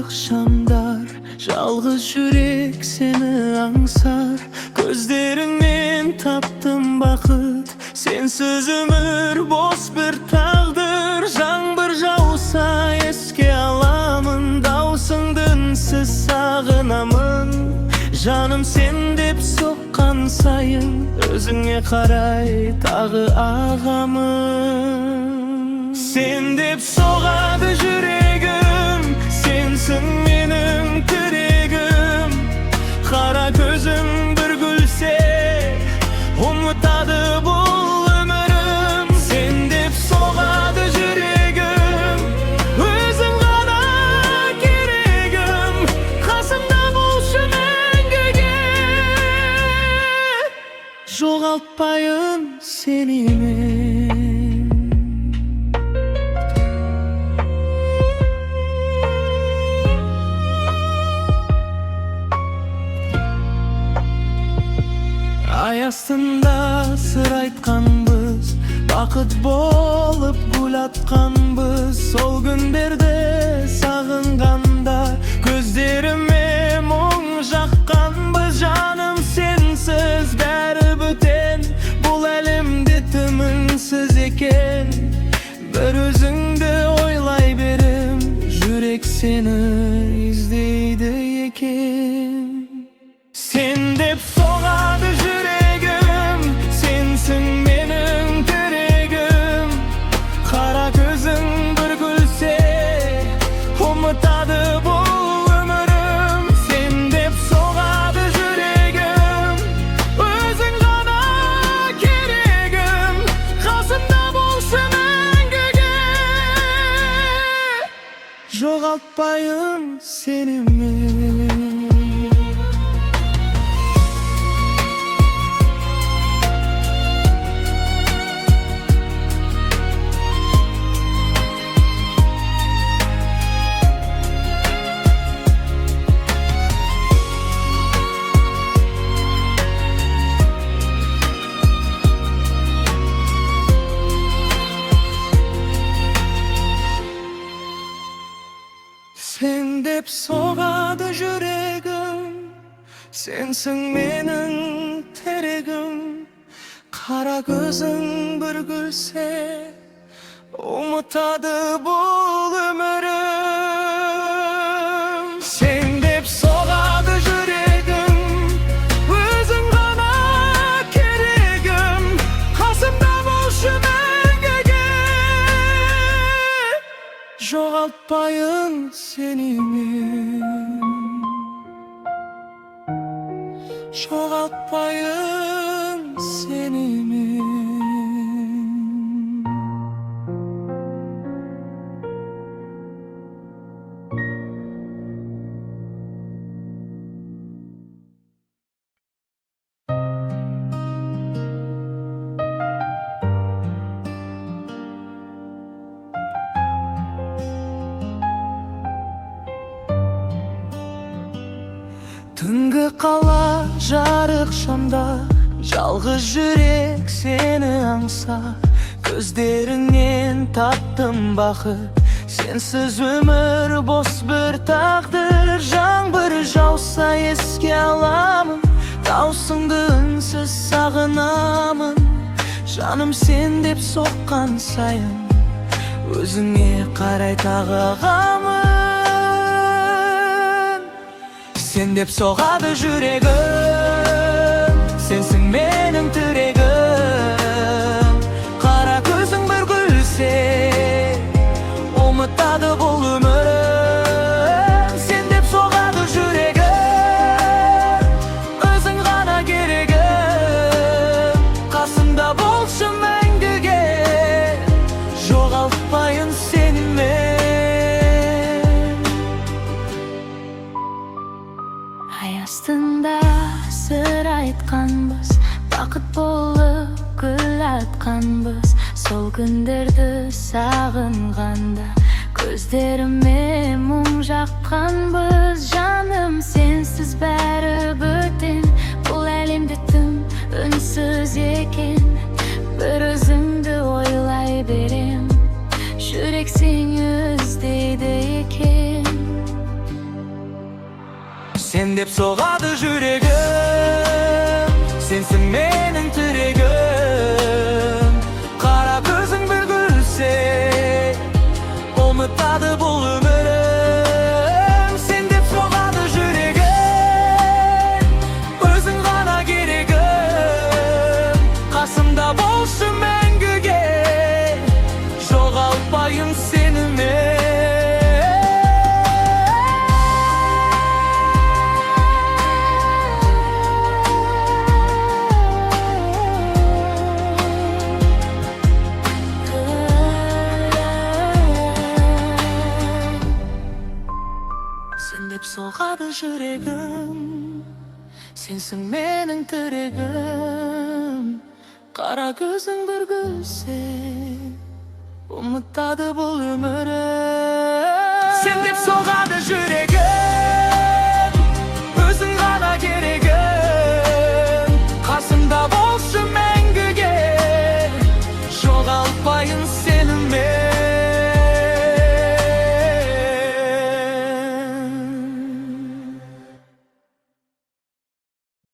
akşamlar, жалғыз жүрек seni аңсар. Gözlerinden taptım bakıt, sensiz ömür boş bir tağdır. Жаңбыр жауса еске аламын, даусыңдынсыз сағынамын. Жаным sen деп соққан сайын, өзіңе қарай тағы ағамын. Sen деп соғады жүрегім, sensin benim тірегім. Қара көзің бір күлсе, ұмытады бұл өмірім. Sen деп соғады жүрегім, өзің ғана керегім. Қасымда болшы мәңгіге, жоғалтпайын сені мен. Ай астында сыр айтқанбыз, бақыт болып гүл атқанбыз. Сол күндерді сағынғанда, көздеріме мұң жаққанбыз. Жаным сенсіз бәрі бөтен, бұл әлемде тымыңсыз екен. Бір өзіңді ойлай берем, жүрек сені іздейді екен. Sen деп соғады жүрегім, sensin benim тірегім. Қара көзің бір күлсе, ұмытады бұл өмірім. Sen деп соғады жүрегім, өзің ғана керегім. Қасымда болшы мәңгіге, жоғалтпайын сені мен. Sen деп соғады жүрегім, sensin менің тірегім. Қара көзің бір күлсе, ұмытады бұл өмірім. Sen деп соғады жүрегім, өзің ғана керегім. Қасымда болшы мәңгіге, жоғалтпайын сені мен. Жоғалтпайын сені мен. Түнгі қала жарық шамда, жалғыз жүрек сені аңсар. Көздеріңнен таптым бақыт, сенсіз өмір бос бір тағдыр. Жаңбыр жауса еске аламын, даусыңды үнсіз сағынамын. Жаным sen деп соққан сайын, өзіңе қарай тағы ағамын. Sen деп соғады жүрегім, sensin менің тірегім. Қара көзің бір күлсе, ұмытады бұл өмірім. Sen деп соғады жүрегім, өзің ғана керегім. Қасымда болшы мәңгіге, жоғалтпайын сені мен. Ай астында сыр айтқанбыз, бақыт болып гүл атқанбыз. Сол күндерді сағынғанда, көздеріме мұң жаққанбыз. Жаным сенсіз бәрі бөтен, бұл әлемде тым үнсіз екен. Бір өзіңді ойлай берем, жүрек сені іздейді екен. Sen dep soğadı yüreğim, sensin menin tiregim. Kara gözün bir gülse, umutladı bul ömürüm. Sen dep soğadı yüreğim, özün gana geregim. Kasımda bolsun mengüge, joğaltpayım seni men. Sen dep soğadı yüreğim, sensin menin tiregim. Kara gözün bir gülse, umutladı bu